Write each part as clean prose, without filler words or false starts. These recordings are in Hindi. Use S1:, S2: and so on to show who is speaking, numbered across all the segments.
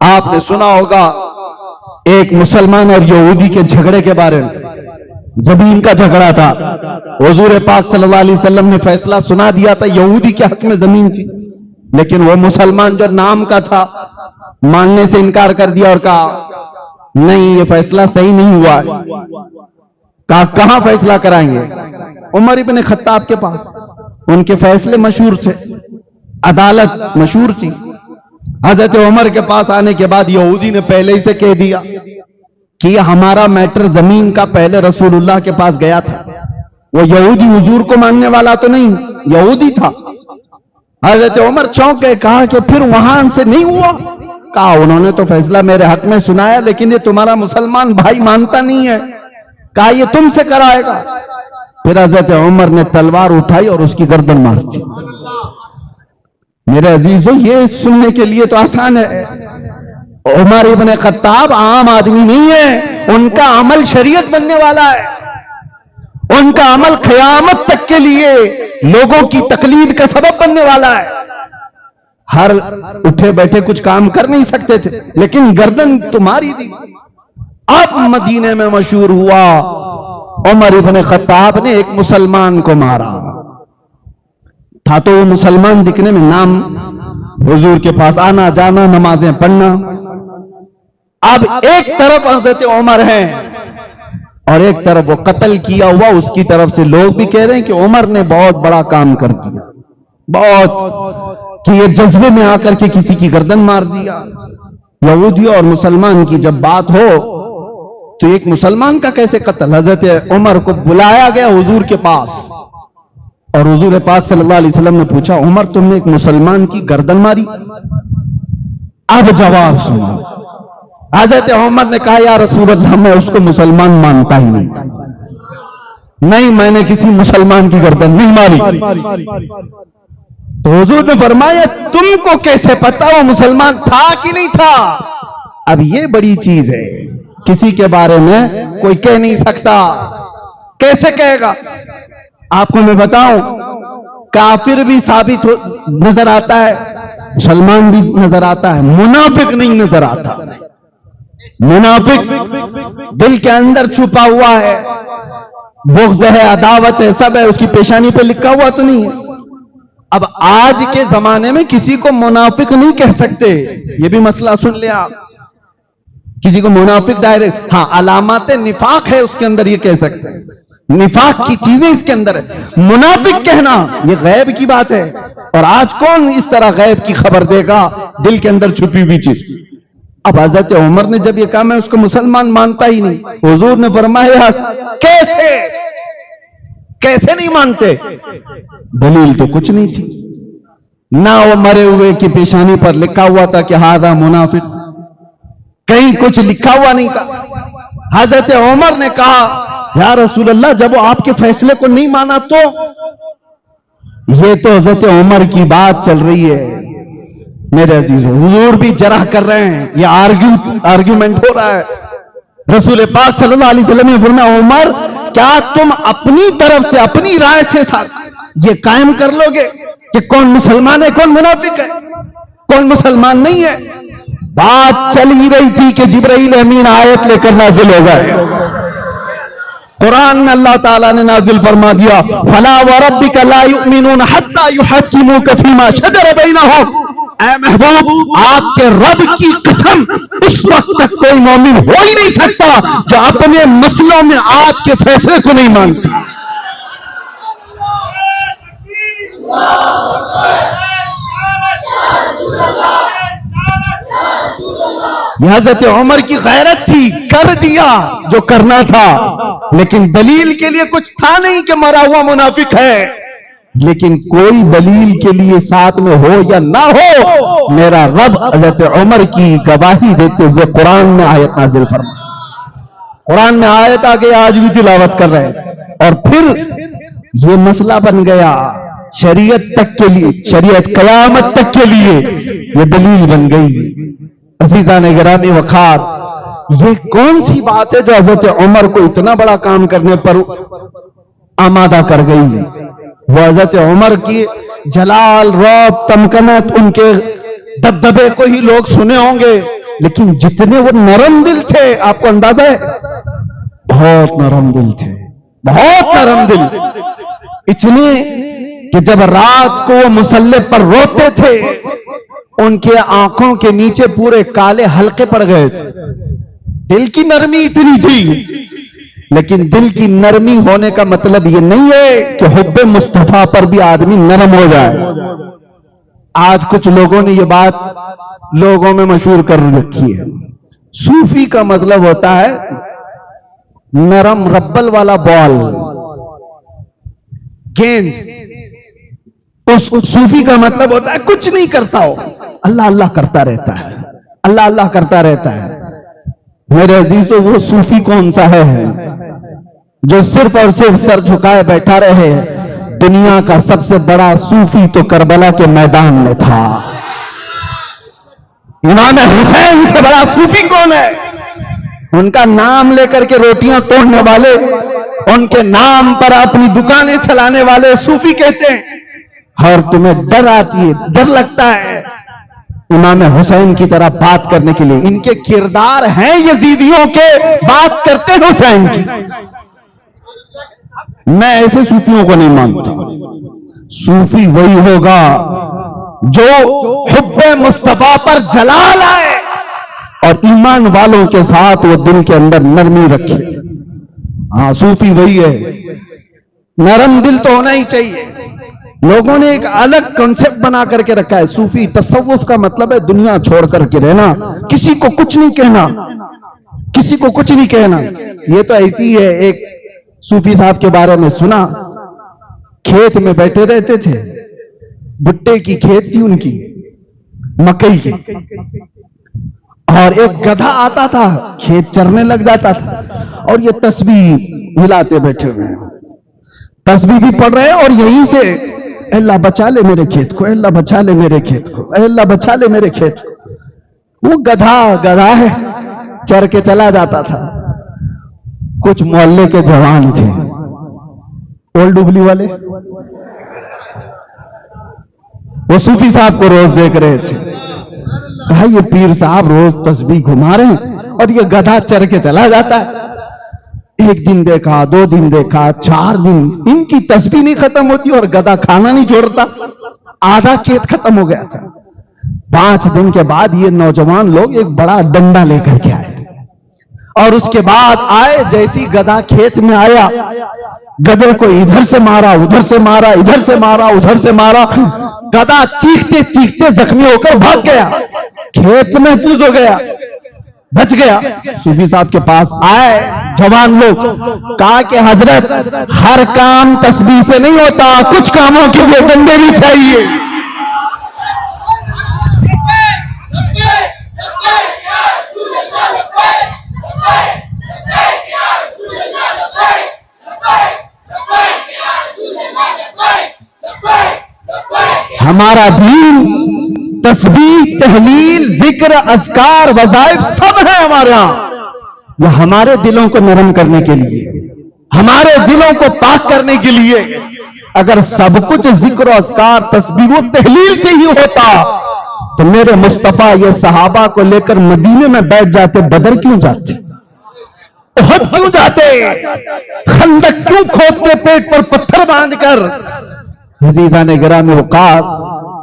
S1: आपने सुना होगा एक मुसलमान और यहूदी के झगड़े के बारे में, जमीन का झगड़ा था। हुजूर पाक सल्लल्लाहु अलैहि वसल्लम ने फैसला सुना दिया था, यहूदी के हक में जमीन थी, लेकिन वो मुसलमान जो नाम का था मानने से इनकार कर दिया और कहा नहीं, ये फैसला सही नहीं हुआ है। कहा कहां फैसला कराएंगे? उमर इब्न खत्ताब के पास। उनके फैसले मशहूर थे, अदालत मशहूर थी। हजरत उमर के पास आने के बाद यहूदी ने पहले ही से कह दिया कि हमारा मैटर जमीन का पहले रसूलुल्लाह के पास गया था। वो यहूदी हुजूर को मानने वाला तो नहीं, यहूदी था। हजरत उमर चौंक गए, कहा कि फिर वहां से नहीं हुआ? कहा उन्होंने तो फैसला मेरे हक में सुनाया, लेकिन ये तुम्हारा मुसलमान भाई मानता नहीं है। कहा ये तुमसे कराएगा। फिर हजरत उमर ने तलवार उठाई और उसकी गर्दन मार दी। मेरे अजीजों, ये सुनने के लिए तो आसान है। उमर इब्न खत्ताब आम आदमी नहीं है, उनका अमल शरीयत बनने वाला है। उनका अमल क़यामत तक के लिए लोगों की तकलीद का सबब बनने वाला है। हर उठे बैठे कुछ काम कर नहीं सकते थे, लेकिन गर्दन तुम्हारी दी। अब मदीने में मशहूर हुआ, उमर इब्न खत्ताब ने एक मुसलमान को मारा था। तो वो मुसलमान दिखने में, नाम, हुजूर के पास आना जाना, नमाजें पढ़ना। अब एक तरफ हज़रत उमर हैं और एक तरफ वो कत्ल किया हुआ, उसकी तरफ से लोग भी कह रहे हैं कि उमर ने बहुत बड़ा काम कर दिया, बहुत, कि ये जज्बे में आकर के किसी की गर्दन मार दिया। यहूदी और मुसलमान की जब बात हो तो एक मुसलमान का कैसे कत्ल? हजरत उमर को बुलाया गया हुजूर के पास और हुजूर पाक सल्लल्लाहु अलैहि वसल्लम ने पूछा, उमर तुमने एक मुसलमान की गर्दन मारी? अब जवाब सुनो। हजरत उमर ने कहा, या रसूल अल्लाह, मैं उसको मुसलमान मानता ही नहीं था। नहीं, मैंने किसी मुसलमान की गर्दन नहीं मारी। तो हुजूर ने फरमाया, तुमको कैसे पता वो मुसलमान था कि नहीं था? अब ये बड़ी चीज है, किसी के बारे में कोई कह नहीं सकता। कैसे कहेगा? आपको मैं बताऊं, काफिर भी साबित नजर आता है, मुसलमान भी नजर आता है, मुनाफिक नहीं नजर आता। मुनाफिक दिल के अंदर छुपा हुआ है, बुग़्ज़ है, अदावत है, सब है, उसकी पेशानी पे लिखा हुआ तो नहीं है। अब आज के जमाने में किसी को मुनाफिक नहीं कह सकते, ये भी मसला सुन लिया आप। किसी को मुनाफिक डायरेक्ट, हाँ, अलामाते निफाक है उसके अंदर, ये कह सकते हैं, निफाक की चीजें इसके अंदर है। मुनाफिक कहना ये गैब की बात है, और आज कौन इस तरह गैब की खबर देगा, दिल के अंदर छुपी हुई चीज। अब हजरत उमर ने जब ये कहा, मैं उसको मुसलमान मानता ही नहीं, हुजूर ने फरमाया, कैसे कैसे नहीं मानते? दलील तो कुछ नहीं थी ना, वो मरे हुए की पेशानी पर लिखा हुआ था कि हादा मुनाफिक, कहीं कुछ लिखा हुआ नहीं था। हजरत उमर ने कहा, या रसूल अल्लाह, जब वो आपके फैसले को नहीं माना तो? ये तो हजरत उमर की बात चल रही है मेरे अजीजों, हुजूर भी जरह कर रहे हैं, ये आर्ग्यूमेंट हो रहा है। रसूल पाक सल्लल्लाहु अलैहि वसल्लम ने फरमाया, उमर, क्या तुम अपनी तरफ से, अपनी राय से ये कायम कर लोगे कि कौन मुसलमान है, कौन मुनाफिक है, कौन मुसलमान नहीं है? बात चल ही रही थी कि जिब्राइल अमीन आयत लेकर नाजिल हो गए। कुरान में अल्लाह ताला ने नाजिल फरमा दिया, फला व रब्बिका ला युमिनून हत्ता युहक्किमूका फीमा शजर बैनहुम। ऐ महबूब, आपके रब की कसम, उस वक्त तक कोई मोमिन हो ही नहीं सकता जो अपने मसलों में आपके फैसले को नहीं मानता। हज़रत उमर की गैरत थी, कर दिया जो करना था, लेकिन दलील के लिए कुछ था नहीं कि मरा हुआ मुनाफिक है। लेकिन कोई दलील के लिए साथ में हो या ना हो, मेरा रब हज़रत उमर की गवाही देते हुए कुरान में आयत नाजिल फरमा। कुरान में आयत आगे आज भी तिलावत कर रहे हैं, और फिर ये मसला बन गया शरीयत तक के लिए, शरीयत क़यामत तक के लिए ये दलील बन गई। अज़ीज़ान गिरामी वक़ार, ये कौन सी बात है जो हज़रत उमर को इतना बड़ा काम करने पर आमादा कर गई? वो हज़रत उमर की जलाल, रौब, तमकनत, उनके दबदबे को ही लोग सुने होंगे, लेकिन जितने वो नरम दिल थे, आपको अंदाजा है, बहुत नरम दिल थे, बहुत नरम दिल, इतने कि जब रात को वो मुसल्ले पर रोते थे, उनके आंखों के नीचे पूरे काले हल्के पड़ गए थे। दिल की नरमी इतनी थी। लेकिन दिल की नरमी होने का मतलब यह नहीं है कि हुब्बे मुस्तफा पर भी आदमी नरम हो जाए। आज कुछ लोगों ने यह बात लोगों में मशहूर कर रखी है। सूफी का मतलब होता है नरम रब्बल वाला बॉल, गेंद। उस सूफी का मतलब होता है कुछ नहीं करता हो, अल्लाह अल्लाह करता रहता है, अल्लाह अल्लाह करता रहता है। मेरे अजीजों, वो सूफी कौन सा है जो सिर्फ और सिर्फ सर झुकाए बैठा रहे? दुनिया का सबसे बड़ा सूफी तो करबला के मैदान में था। इमाम हुसैन से बड़ा सूफी कौन है? उनका नाम लेकर के रोटियां तोड़ने वाले, उनके नाम पर अपनी दुकानें चलाने वाले सूफी कहते हैं। और तुम्हें डर आती है, डर लगता है इमाम हुसैन की तरह बात करने के लिए। इनके किरदार हैं यजीदियों के, बात करते हैं हुसैन की। मैं ऐसे सूफियों को नहीं मानता। सूफी वही होगा जो हुब्बे मुस्तफा पर जलाल आए और ईमान वालों के साथ वो दिल के अंदर नरमी रखे। हाँ, सूफी वही है। नरम दिल तो होना ही चाहिए। लोगों ने एक अलग कॉन्सेप्ट बना करके रखा है। सूफी तसव्वुफ का मतलब है दुनिया छोड़ करके रहना, किसी को कुछ नहीं कहना, किसी को कुछ नहीं कहना। ये तो ऐसी है। एक सूफी साहब के बारे में सुना, खेत में बैठे रहते थे, भुट्टे की खेत थी उनकी, मकई की, और एक गधा आता था, खेत चरने लग जाता था, और ये तस्बीह हिलाते बैठे हुए हैं, तस्बीह भी पढ़ रहे हैं, और यहीं से अल्लाह बचा ले मेरे खेत को, अल्लाह बचा ले मेरे खेत को, अल्लाह बचा ले मेरे खेत को। वो गधा है, चर के चला जाता था। कुछ मोहल्ले के जवान थे, ओल्ड डुबली वाले, वो सूफी साहब को रोज देख रहे थे। कहा ये पीर साहब रोज तस्बीह घुमा रहे हैं और ये गधा चर के चला जाता है। एक दिन देखा, 2 दिन देखा, 4 दिन, इनकी तस्बीह नहीं खत्म होती और गधा खाना नहीं छोड़ता। आधा खेत खत्म हो गया था। 5 दिन के बाद ये नौजवान लोग एक बड़ा डंडा लेकर के आए, और उसके बाद आए, जैसी गधा खेत में आया, गधे को इधर से मारा, उधर से मारा, इधर से मारा, उधर से मारा। गधा चीखते चीखते जख्मी होकर भाग गया, खेत में महफूज हो गया, बच गया। सूफी साहब के पास आए जवान लोग, कहा कि हजरत हर काम तस्बीह से नहीं होता, कुछ कामों के लिए डंडे भी चाहिए। हमारा दीन तस्बीह, तहलील, जिक्र, अज़कार, वज़ाइफ सब है हमारे यहां। वो हमारे दिलों को नरम करने के लिए, हमारे दिलों को पाक करने के लिए। अगर सब कुछ जिक्र, अज़कार, तस्बीह, तहलील से ही होता तो मेरे मुस्तफा ये सहाबा को लेकर मदीने में बैठ जाते, बदर क्यों जाते, उहद क्यों जाते, खंदक क्यों खोदते, पेट पर पत्थर बांधकर। अज़ीज़ान गिरामी औक़ात,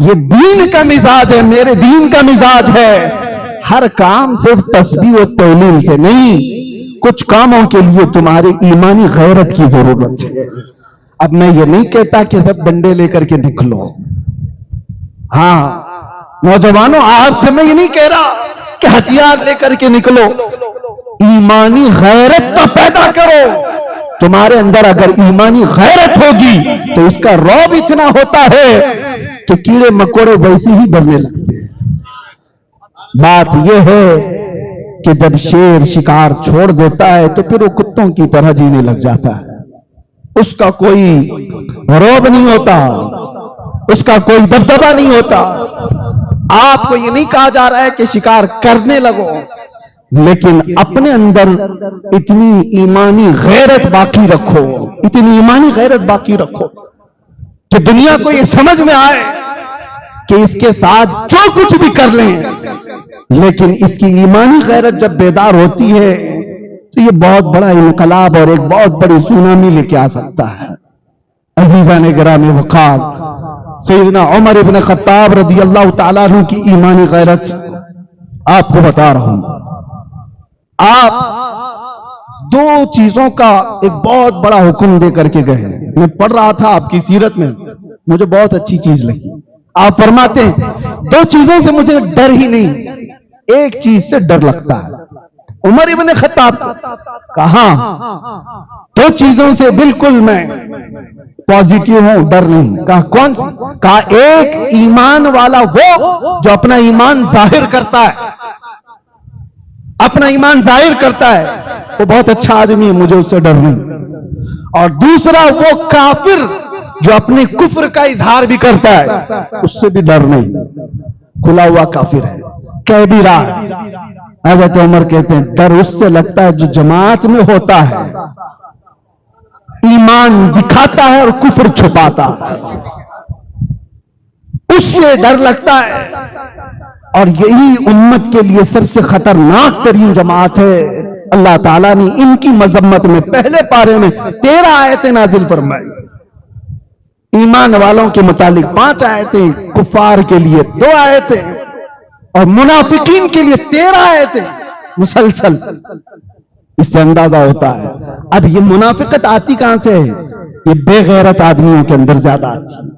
S1: ये दीन का मिजाज है, मेरे दीन का मिजाज है। हर काम सिर्फ तस्बीह और तहलील से नहीं, कुछ कामों के लिए तुम्हारी ईमानी गैरत की जरूरत है। अब मैं ये नहीं कहता कि सब डंडे लेकर के निकलो। हाँ नौजवानों, आपसे मैं ये नहीं कह रहा कि हथियार लेकर के निकलो। ईमानी गैरत तो पैदा करो। तुम्हारे अंदर अगर ईमानी गैरत होगी तो इसका रौब इतना होता है कि कीड़े मकोड़े वैसे ही डरने लगते हैं। बात यह है कि जब शेर शिकार छोड़ देता है तो फिर वो कुत्तों की तरह जीने लग जाता है। उसका कोई रौब नहीं होता, उसका कोई दबदबा नहीं होता। आपको ये नहीं कहा जा रहा है कि शिकार करने लगो, लेकिन अपने अंदर इतनी ईमानी गैरत बाकी रखो, इतनी ईमानी गैरत बाकी रखो कि दुनिया को ये समझ में आए कि इसके साथ जो कुछ भी कर लें लेकिन इसकी ईमानी गैरत जब बेदार होती है तो ये बहुत बड़ा इनकलाब और एक बहुत बड़ी सुनामी लेके आ सकता है। अजीज़ान गिरामी वक़ार, सैयदना उमर इब्न खत्ताब रज़ी अल्लाह तआला अन्हु की ईमानी गैरत आपको बता रहा हूं। आप दो चीजों का एक बहुत बड़ा हुक्म दे करके गए। मैं पढ़ रहा था आपकी सीरत में, मुझे बहुत अच्छी चीज लगी। आप फरमाते हैं दो चीजों से मुझे डर ही नहीं, एक चीज से डर लगता है। उमर इब्न खत्ताब कहा दो चीजों से बिल्कुल मैं पॉजिटिव हूं, डर नहीं। कहा कौन सी? कहा एक ईमान वाला वो जो अपना ईमान जाहिर करता है, अपना ईमान जाहिर करता है, वो बहुत अच्छा आदमी है, मुझे उससे डर नहीं। और दूसरा वो काफिर जो अपने कुफ्र का इजहार भी करता है, उससे भी डर नहीं। खुला हुआ काफिर है, कह भी रहा है। हज़रत उमर कहते हैं डर उससे लगता है जो जमात में होता है, ईमान दिखाता है और कुफ्र छुपाता है, उससे डर लगता है। और यही उम्मत के लिए सबसे खतरनाक तरीन जमात है। अल्लाह ताला ने इनकी मजम्मत में पहले पारे में 13 आयतें नाजिल फरमाई। ईमान वालों के मुतालिक 5 आयतें, कुफार के लिए 2 आयतें और मुनाफिकीन के लिए 13 आयतें मुसलसल। इससे अंदाजा होता है अब ये मुनाफिकत आती कहां से है? ये बेगैरत आदमियों के अंदर ज्यादा आती है।